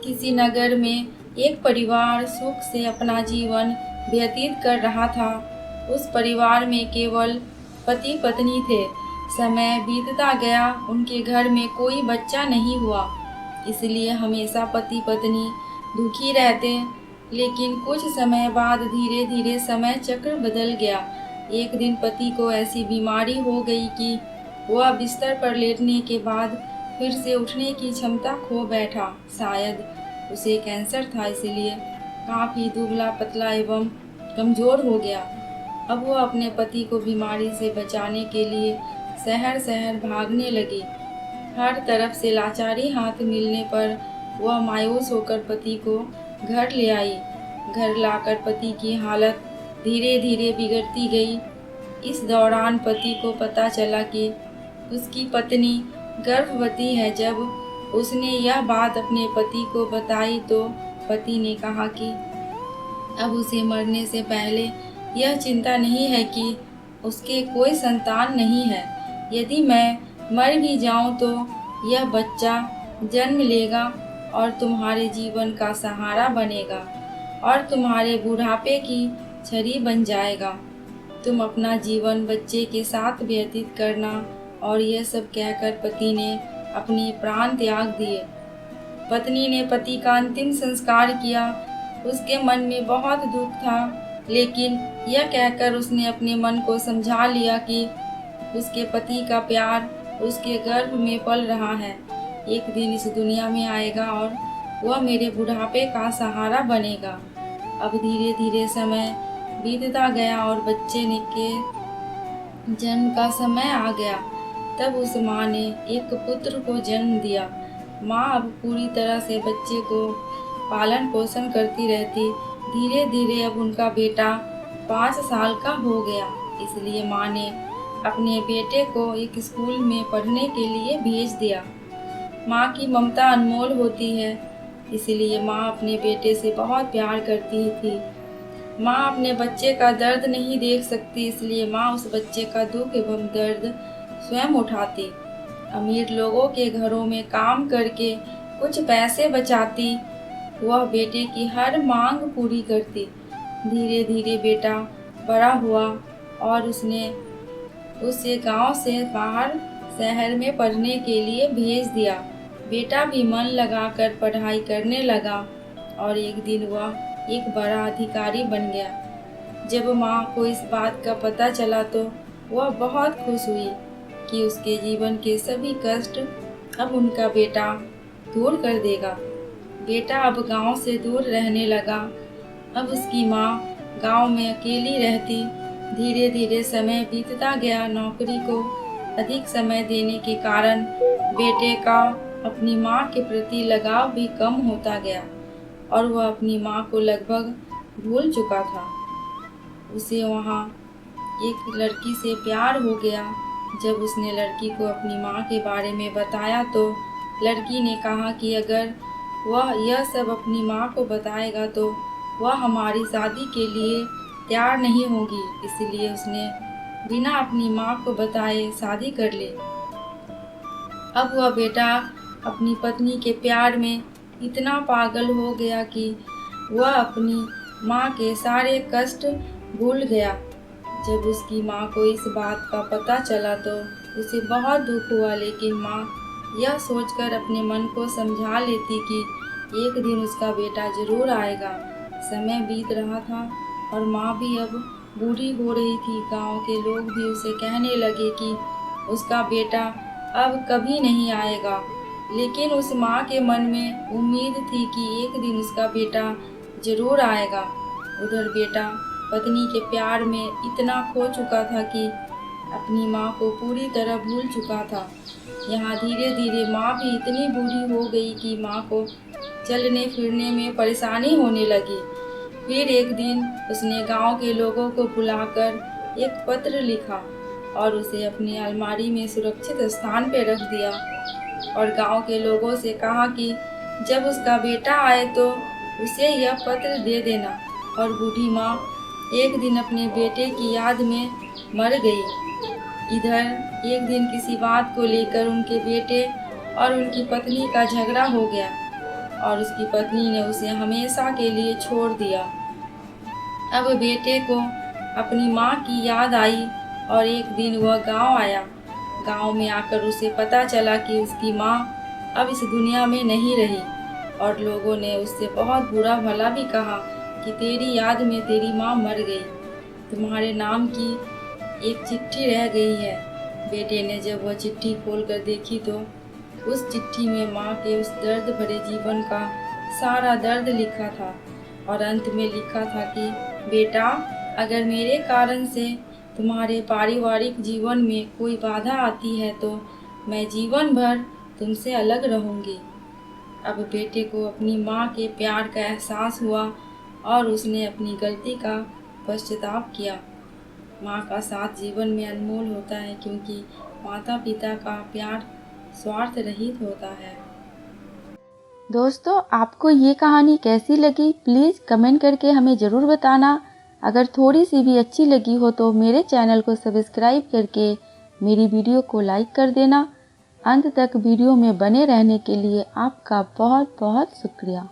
किसी नगर में एक परिवार सुख से अपना जीवन व्यतीत कर रहा था। उस परिवार में केवल पति पत्नी थे। समय बीतता गया, उनके घर में कोई बच्चा नहीं हुआ, इसलिए हमेशा पति पत्नी दुखी रहते। लेकिन कुछ समय बाद धीरे धीरे समय चक्र बदल गया। एक दिन पति को ऐसी बीमारी हो गई कि वह बिस्तर पर लेटने के बाद फिर से उठने की क्षमता खो बैठा। शायद उसे कैंसर था, इसलिए काफ़ी दुबला पतला एवं कमज़ोर हो गया। अब वह अपने पति को बीमारी से बचाने के लिए शहर शहर भागने लगी। हर तरफ से लाचारी हाथ मिलने पर वह मायूस होकर पति को घर ले आई। घर लाकर पति की हालत धीरे धीरे बिगड़ती गई। इस दौरान पति को पता चला कि उसकी पत्नी गर्भवती है। जब उसने यह बात अपने पति को बताई तो पति ने कहा कि अब उसे मरने से पहले यह चिंता नहीं है कि उसके कोई संतान नहीं है। यदि मैं मर भी जाऊं तो यह बच्चा जन्म लेगा और तुम्हारे जीवन का सहारा बनेगा और तुम्हारे बुढ़ापे की छड़ी बन जाएगा। तुम अपना जीवन बच्चे के साथ व्यतीत करना। और यह सब कहकर पति ने अपने प्राण त्याग दिए। पत्नी ने पति का अंतिम संस्कार किया। उसके मन में बहुत दुख था, लेकिन यह कहकर उसने अपने मन को समझा लिया कि उसके पति का प्यार उसके गर्भ में पल रहा है। एक दिन इस दुनिया में आएगा और वह मेरे बुढ़ापे का सहारा बनेगा। अब धीरे धीरे समय बीतता गया और बच्चे के जन्म का समय आ गया। तब उस माँ ने एक पुत्र को जन्म दिया। माँ अब पूरी तरह से बच्चे को पालन पोषण करती रहती। धीरे धीरे अब उनका बेटा 5 साल का हो गया, इसलिए माँ ने अपने बेटे को एक स्कूल में पढ़ने के लिए भेज दिया। माँ की ममता अनमोल होती है, इसलिए माँ अपने बेटे से बहुत प्यार करती थी। माँ अपने बच्चे का दर्द नहीं देख सकती, इसलिए माँ उस बच्चे का दुख एवं दर्द स्वयं उठाती। अमीर लोगों के घरों में काम करके कुछ पैसे बचाती। वह बेटे की हर मांग पूरी करती। धीरे धीरे बेटा बड़ा हुआ और उसे गांव से बाहर शहर में पढ़ने के लिए भेज दिया। बेटा भी मन लगाकर पढ़ाई करने लगा और एक दिन वह एक बड़ा अधिकारी बन गया। जब माँ को इस बात का पता चला तो वह बहुत खुश हुई कि उसके जीवन के सभी कष्ट अब उनका बेटा दूर कर देगा। बेटा अब गांव से दूर रहने लगा। अब उसकी माँ गांव में अकेली रहती। धीरे धीरे समय बीतता गया। नौकरी को अधिक समय देने के कारण बेटे का अपनी माँ के प्रति लगाव भी कम होता गया और वह अपनी माँ को लगभग भूल चुका था। उसे वहाँ एक लड़की से प्यार हो गया। जब उसने लड़की को अपनी माँ के बारे में बताया तो लड़की ने कहा कि अगर वह यह सब अपनी माँ को बताएगा तो वह हमारी शादी के लिए तैयार नहीं होगी, इसलिए उसने बिना अपनी माँ को बताए शादी कर ली। अब वह बेटा अपनी पत्नी के प्यार में इतना पागल हो गया कि वह अपनी माँ के सारे कष्ट भूल गया। जब उसकी माँ को इस बात का पता चला तो उसे बहुत दुख हुआ, लेकिन माँ यह सोचकर अपने मन को समझा लेती कि एक दिन उसका बेटा जरूर आएगा। समय बीत रहा था और माँ भी अब बूढ़ी हो रही थी। गांव के लोग भी उसे कहने लगे कि उसका बेटा अब कभी नहीं आएगा, लेकिन उस माँ के मन में उम्मीद थी कि एक दिन उसका बेटा जरूर आएगा। उधर बेटा पत्नी के प्यार में इतना खो चुका था कि अपनी माँ को पूरी तरह भूल चुका था। यहाँ धीरे धीरे माँ भी इतनी बूढ़ी हो गई कि माँ को चलने फिरने में परेशानी होने लगी। फिर एक दिन उसने गांव के लोगों को बुलाकर एक पत्र लिखा और उसे अपनी अलमारी में सुरक्षित स्थान पर रख दिया और गांव के लोगों से कहा कि जब उसका बेटा आए तो उसे यह पत्र दे देना। और बूढ़ी माँ एक दिन अपने बेटे की याद में मर गई। इधर एक दिन किसी बात को लेकर उनके बेटे और उनकी पत्नी का झगड़ा हो गया और उसकी पत्नी ने उसे हमेशा के लिए छोड़ दिया। अब बेटे को अपनी माँ की याद आई और एक दिन वह गांव आया। गांव में आकर उसे पता चला कि उसकी माँ अब इस दुनिया में नहीं रही और लोगों ने उससे बहुत बुरा भला भी कहा कि तेरी याद में तेरी माँ मर गई, तुम्हारे नाम की एक चिट्ठी रह गई है। बेटे ने जब वह चिट्ठी खोलकर देखी तो उस चिट्ठी में माँ के उस दर्द भरे जीवन का सारा दर्द लिखा था और अंत में लिखा था कि बेटा, अगर मेरे कारण से तुम्हारे पारिवारिक जीवन में कोई बाधा आती है तो मैं जीवन भर तुमसे अलग रहूंगी। अब बेटे को अपनी माँ के प्यार का एहसास हुआ और उसने अपनी गलती का पश्चाताप किया। माँ का साथ जीवन में अनमोल होता है क्योंकि माता पिता का प्यार स्वार्थ रहित होता है। दोस्तों, आपको ये कहानी कैसी लगी प्लीज़ कमेंट करके हमें ज़रूर बताना। अगर थोड़ी सी भी अच्छी लगी हो तो मेरे चैनल को सब्सक्राइब करके मेरी वीडियो को लाइक कर देना। अंत तक वीडियो में बने रहने के लिए आपका बहुत बहुत शुक्रिया।